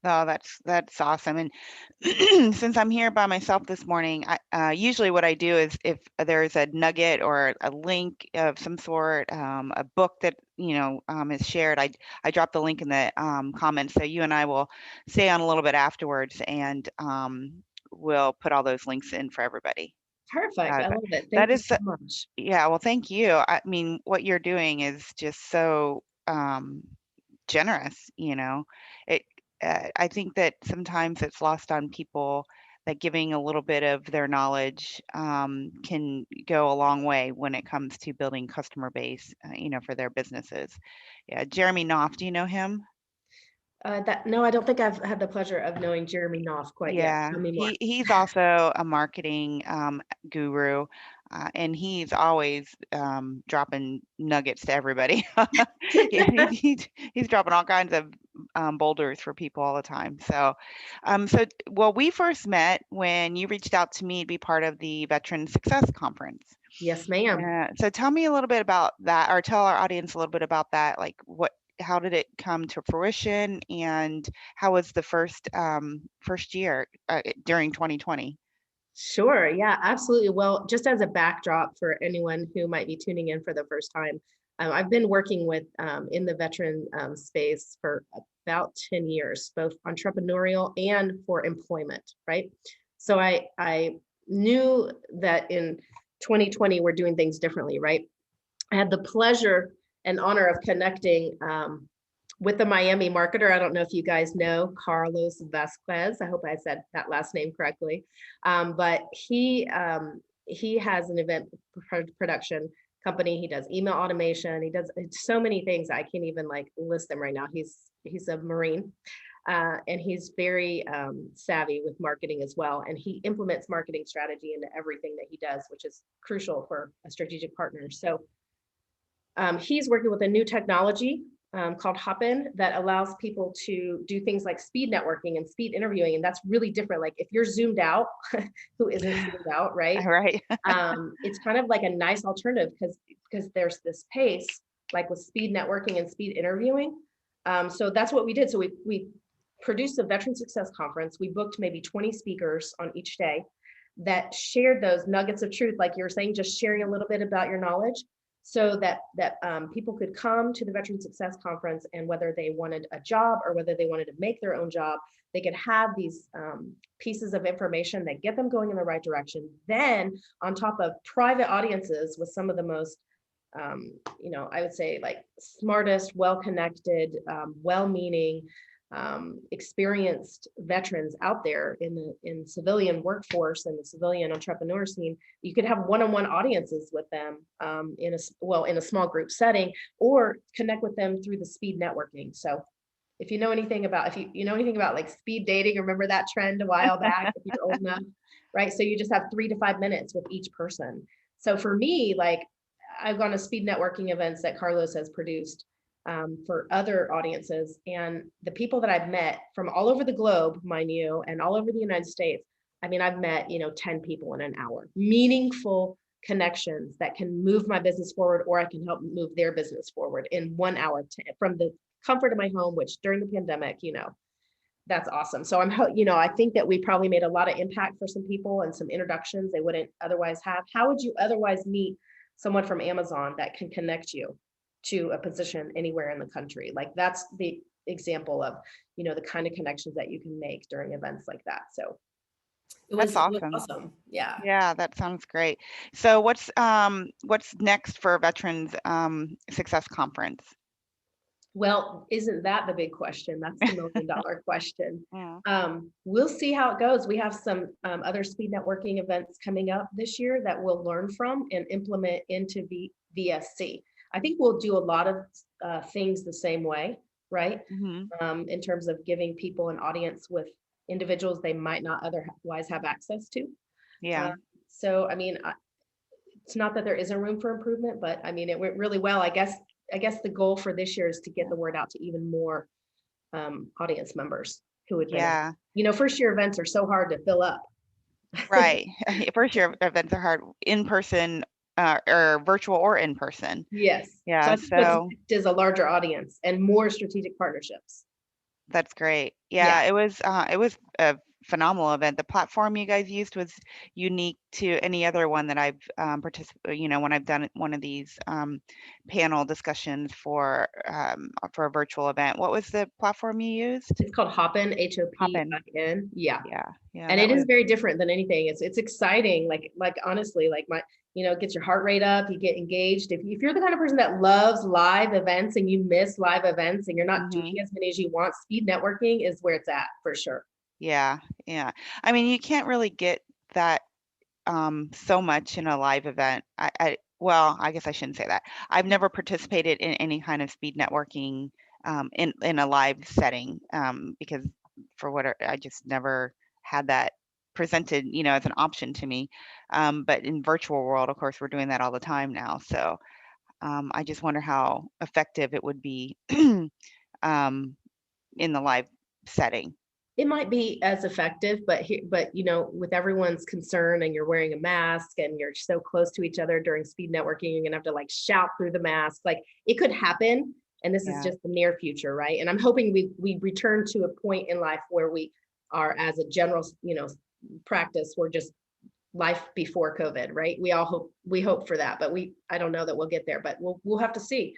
Oh, that's awesome. And since I'm here by myself this morning, usually what I do is if there's a nugget or a link of some sort, a book that is shared, I drop the link in the comments so you and I will stay on a little bit afterwards, and we'll put all those links in for everybody. Perfect. I That love it. that Thank you is so much. yeah. Well, thank you. I mean, what you're doing is just so generous, It I think that sometimes it's lost on people that giving a little bit of their knowledge can go a long way when it comes to building customer base, for their businesses. Yeah, Jeremy Knopf, do you know him? That No, I don't think I've had the pleasure of knowing Jeremy Knopf quite yet. Yeah, Tell me more. he's also a marketing guru, and he's always dropping nuggets to everybody. He's dropping all kinds of boulders for people all the time. Well, we first met when you reached out to me to be part of the Veteran Success Conference. Yes, ma'am. So tell me a little bit about that, or tell our audience a little bit about that. Like, how did it come to fruition, and how was the first year during 2020? Sure. Yeah, absolutely. Well, just as a backdrop for anyone who might be tuning in for the first time, I've been working with in the veteran space for about 10 years, both entrepreneurial and for employment, right? So I knew that in 2020 we're doing things differently, right? I had the pleasure and honor of connecting with the Miami marketer. I don't know if you guys know Carlos Vasquez. I hope I said that last name correctly. But he has an event production company. He does email automation. He does so many things. I can't even like list them right now. He's a Marine. And he's very savvy with marketing as well. And he implements marketing strategy into everything that he does, which is crucial for a strategic partner. So he's working with a new technology called Hopin that allows people to do things like speed networking and speed interviewing. And that's really different. Like if you're zoomed out, who isn't zoomed out, right? Right. It's kind of like a nice alternative because there's this pace, like with speed networking and speed interviewing. So that's what we did. So we produced a Veteran Success Conference. We booked maybe 20 speakers on each day that shared those nuggets of truth, like you were saying, just sharing a little bit about your knowledge so that people could come to the Veteran Success Conference, and whether they wanted a job or whether they wanted to make their own job, they could have these pieces of information that get them going in the right direction. Then on top of private audiences with some of the most I would say like smartest, well-connected, well-meaning, experienced veterans out there in civilian workforce and the civilian entrepreneur scene. You could have one-on-one audiences with them in a small group setting, or connect with them through the speed networking. So if you know anything about if you know anything about like speed dating, remember that trend a while back if you're old enough, right? So you just have 3 to 5 minutes with each person. So for me, like I've gone to speed networking events that Carlos has produced for other audiences. And the people that I've met from all over the globe, mind you, and all over the United States, I mean, I've met, 10 people in an hour, meaningful connections that can move my business forward, or I can help move their business forward in 1 hour from the comfort of my home, which during the pandemic, that's awesome. So I think that we probably made a lot of impact for some people and some introductions they wouldn't otherwise have. How would you otherwise meet someone from Amazon that can connect you to a position anywhere in the country? Like that's the example of, the kind of connections that you can make during events like that. So That's it was awesome. awesome. Yeah. Yeah, that sounds great. So what's next for Veterans Success Conference? Well, isn't that the big question? That's the $1 million question. Yeah. We'll see how it goes. We have some other speed networking events coming up this year that we'll learn from and implement into VSC. I think we'll do a lot of things the same way, right? Hmm. In terms of giving people an audience with individuals they might not otherwise have access to. Yeah. Uh, so, I mean, it's not that there isn't room for improvement, but I mean, it went really well. I guess the goal for this year is to get the word out to even more audience members who would benefit. Yeah. First year events are so hard to fill up. Right. First year events are hard, in person, or virtual or in person. Yes. So Yeah. I think what's So next is a larger audience and more strategic partnerships. That's great. Yeah. Yeah, it was a phenomenal event. The platform you guys used was unique to any other one that I've participated, when I've done one of these panel discussions for a virtual event. What was the platform you used? It's called Hopin, Hopin. Hopin. Yeah. Yeah. Yeah, And that it is was very different than anything. It's exciting. Like honestly, like it gets your heart rate up, you get engaged. If you're the kind of person that loves live events and you miss live events and you're not doing mhm. as many as you want, speed networking is where it's at for sure. Yeah. Yeah. I mean, you can't really get that so much in a live event. Well, I guess I shouldn't say that. I've never participated in any kind of speed networking in a live setting because I just never had that presented, as an option to me. But in virtual world, of course, we're doing that all the time now. So I just wonder how effective it would be um, in the live setting. It might be as effective, but with everyone's concern and you're wearing a mask and you're so close to each other during speed networking, you're gonna have to like shout through the mask. Like it could happen, and this is Yeah. just the near future, right? And I'm hoping we return to a point in life where we are, as a general, practice, we're just life before COVID, right? We hope for that, but I don't know that we'll get there, but we'll have to see.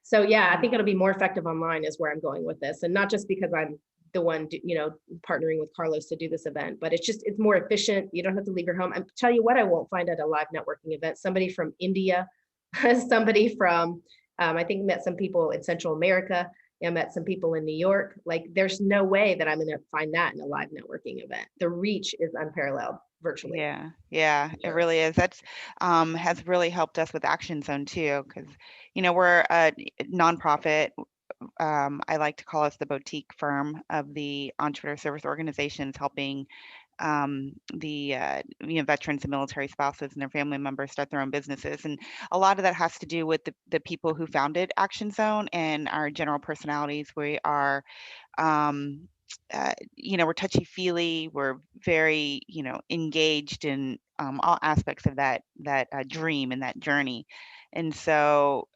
So yeah, I think it'll be more effective online is where I'm going with this. And not just because I'm the one, partnering with Carlos to do this event, but it's more efficient. You don't have to leave your home. I tell you what, I won't find at a live networking event, somebody from India, somebody from, I think met some people in Central America. I met some people in New York. Like there's no way that I'm going to find that in a live networking event. The reach is unparalleled virtually. Yeah, yeah, it Sure. really is. That's has really helped us with Action Zone too, because we're a nonprofit. I like to call us the boutique firm of the entrepreneur service organizations, helping veterans and military spouses and their family members start their own businesses. And a lot of that has to do with the people who founded Action Zone and our general personalities. We are we're touchy feely. We're very, engaged in all aspects of that dream and that journey. And so,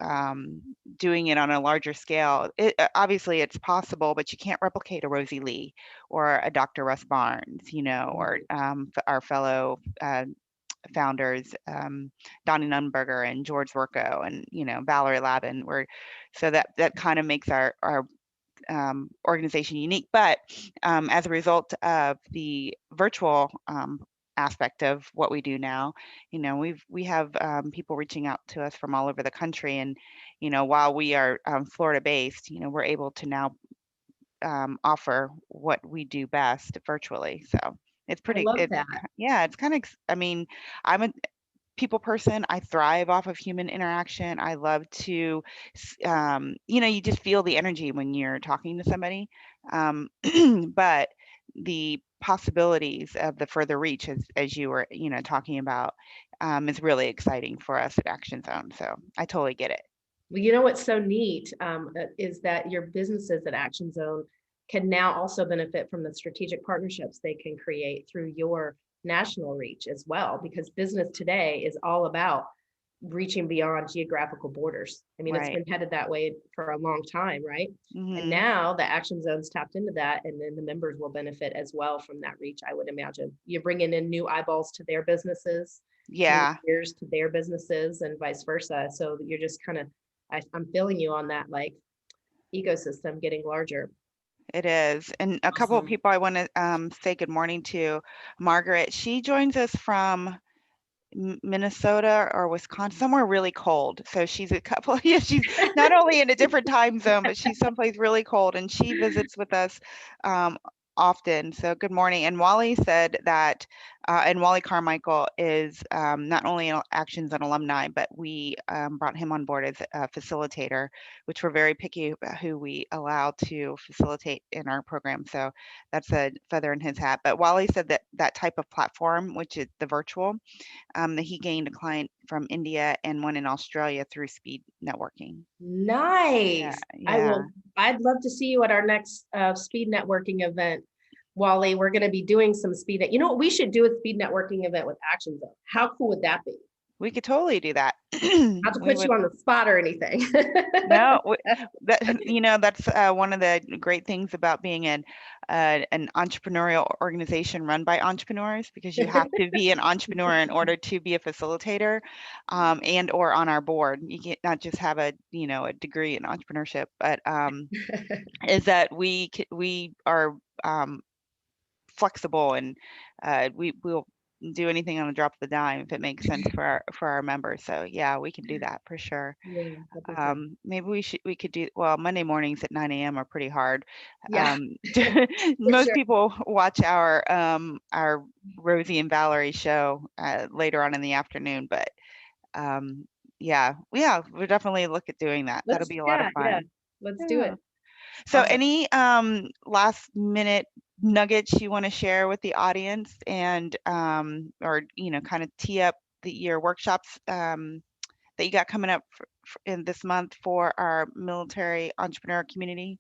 doing it on a larger scale, obviously it's possible, but you can't replicate a Rosie Lee or a Dr. Russ Barnes, or Mhm. our fellow founders, Donnie Nunberger and George Worko and Valerie Lavin. So that kind of makes our organization unique. But as a result of the virtual aspect of what we do now, we have people reaching out to us from all over the country, and while we are Florida based, we're able to now offer what we do best virtually. So it's I pretty. love It's that. yeah, it's kind of. I mean, I'm a people person. I thrive off of human interaction. I love to, you just feel the energy when you're talking to somebody. Um, but the possibilities of the further reach, as you were, talking about, is really exciting for us at Action Zone. So I totally get it. Well, you know what's so neat, is that your businesses at Action Zone can now also benefit from the strategic partnerships they can create through your national reach as well, because business today is all about reaching beyond geographical borders. I mean, it's Right. been headed that way for a long time, right? And Hmm. now the Action Zone's tapped into that, and then the members will benefit as well from that reach, I would imagine. You're bringing in new eyeballs to their businesses, new Yeah, ears to their businesses, and vice versa. So you're just kind of, I'm feeling you on that, like ecosystem getting larger. it is. And a couple of Awesome. people I want to say good morning to. Margaret, she joins us from Minnesota or Wisconsin, somewhere really cold. So she's a couple, yeah, she's not only in a different time zone, but she's someplace really cold, and she visits with us um, often. So good morning. And Wally said that, and Wally Carmichael is not only an Actions and alumni, but we brought him on board as a facilitator, which we're very picky about who we allow to facilitate in our program. So that's a feather in his hat. But Wally said that that type of platform, which is the virtual, that he gained a client from India and one in Australia through speed networking. Yeah, Nice. yeah. I'd love to see you at our next speed networking event. Wally, we're going to be doing some speed. You know what we should do, a speed networking event with Action Zone. How cool would that be? We could totally do that. Not to We put would you on the spot or anything. no, that that's one of the great things about being an entrepreneurial organization run by entrepreneurs, because you have to be an entrepreneur in order to be a facilitator, and or on our board. You can't not just have a degree in entrepreneurship, but is that we are flexible, and we'll do anything on the drop of the dime if it makes sense for our members. So yeah, we can do that for sure. Yeah, definitely. Maybe we could do, well, Monday mornings at 9 a.m. are pretty hard. Yeah, Um, for most sure. people watch our Rosie and Valerie show later on in the afternoon, but um, yeah, we'll definitely look at doing that. That'll be a lot of Yeah, fun. let's do Yeah. it. So Awesome. any last minute nuggets you want to share with the audience, and or kind of tee up your workshops that you got coming up in this month for our military entrepreneur community?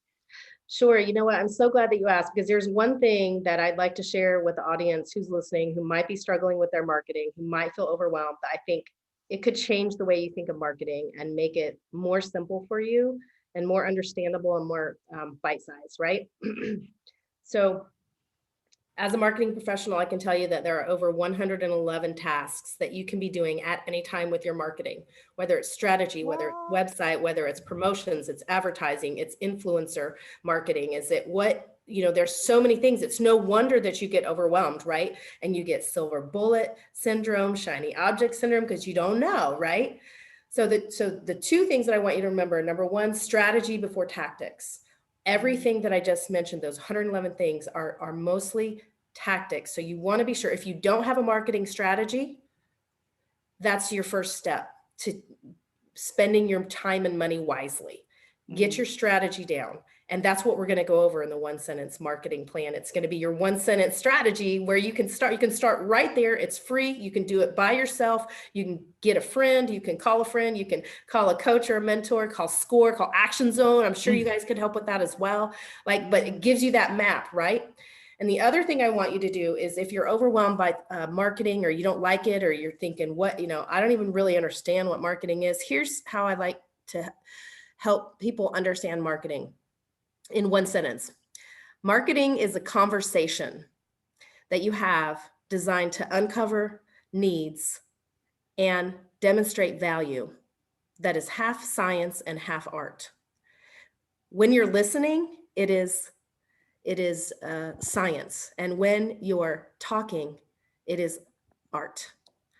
Sure. You know what? I'm so glad that you asked, because there's one thing that I'd like to share with the audience who's listening, who might be struggling with their marketing, who might feel overwhelmed. I think it could change the way you think of marketing and make it more simple for you and more understandable and more bite-sized, right? So as a marketing professional, I can tell you that there are over 111 tasks that you can be doing at any time with your marketing, whether it's strategy, whether it's What? website, whether it's promotions, it's advertising, it's influencer marketing. Is it what, there's so many things. It's no wonder that you get overwhelmed, right? And you get silver bullet syndrome, shiny object syndrome, because you don't know, right? So the two things that I want you to remember: number one, strategy before tactics. Mm, Everything that I just mentioned, those 111 things are mostly tactics. So you want to be sure, if you don't have a marketing strategy, that's your first step to spending your time and money wisely. Get mm, your strategy down. And that's what we're going to go over in the one sentence marketing plan. It's going to be your one sentence strategy where you can start. You can start right there. It's free. You can do it by yourself. You can get a friend. You can call a friend. You can call a coach or a mentor, call SCORE, call Action Zone. I'm sure you mm, guys could help with that as well. But mm, it gives you that map, right? And the other thing I want you to do is, if you're overwhelmed by marketing, or you don't like it, or you're thinking, I don't even really understand what marketing is. Here's how I like to help people understand marketing in one sentence. Marketing is a conversation that you have designed to uncover needs and demonstrate value that is half science and half art. When you're listening, it is science, and when you're talking, it is art.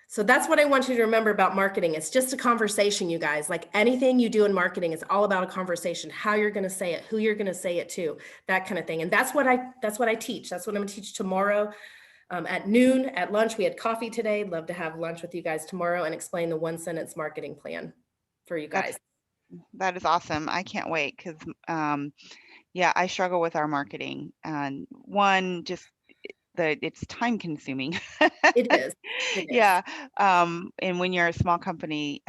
So that's what I want you to remember about marketing. It's just a conversation, you guys. Like anything you do in marketing, it's all about a conversation, how you're going to say it, who you're going to say it to, that kind of thing. And that's what I teach. That's what I'm going to teach tomorrow at noon. At lunch, we had coffee today. Love to have lunch with you guys tomorrow and explain the one sentence marketing plan for you that's guys. that is awesome. I can't wait because yeah, I struggle with our marketing, and one just it's time consuming. It is. It is. Yeah, and when you're a small company,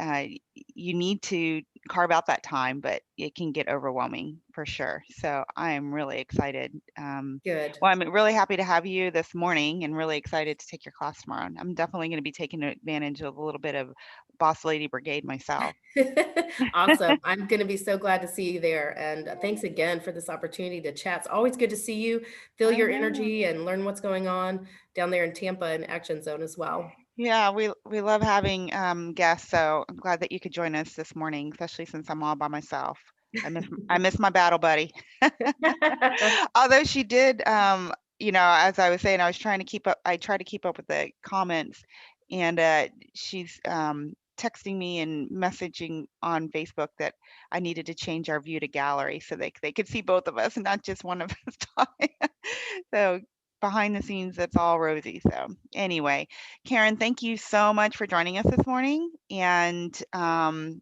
you need to carve out that time, but it can get overwhelming for sure. So I am really excited. Good. Well, I'm really happy to have you this morning, and really excited to take your class tomorrow. And I'm definitely going to be taking advantage of a little bit of Boss Lady Brigade myself. Awesome. I'm going to be so glad to see you there. And thanks again for this opportunity to chat. It's always good to see you, feel I your know. energy, and learn what's going on down there in Tampa and Action Zone as well. Yeah, we love having guests, so I'm glad that you could join us this morning, especially since I'm all by myself. I miss my battle buddy. Although she did, as I was saying, I try to keep up with the comments, and she's texting me and messaging on Facebook that I needed to change our view to gallery so they could see both of us and not just one of us talking. So behind the scenes, that's all rosy. So anyway, Karen, thank you so much for joining us this morning, and I'll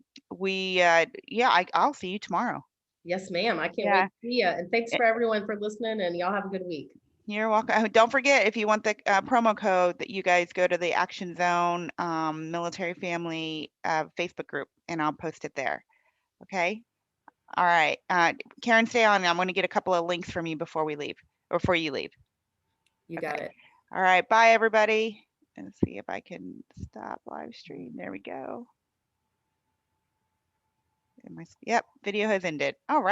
see you tomorrow. Yes, ma'am. I can't wait Yeah. to see you. And thanks for everyone for listening, and y'all have a good week. You're welcome. Oh, don't forget, if you want the promo code, that you guys go to the Action Zone Military Family Facebook group, and I'll post it there. Okay. All right. Karen, stay on. I'm going to get a couple of links from you before we leave, or before you leave. You got Okay. it. All right. Bye, everybody. Let's see if I can stop live stream. There we go. Yep, video has ended. All right.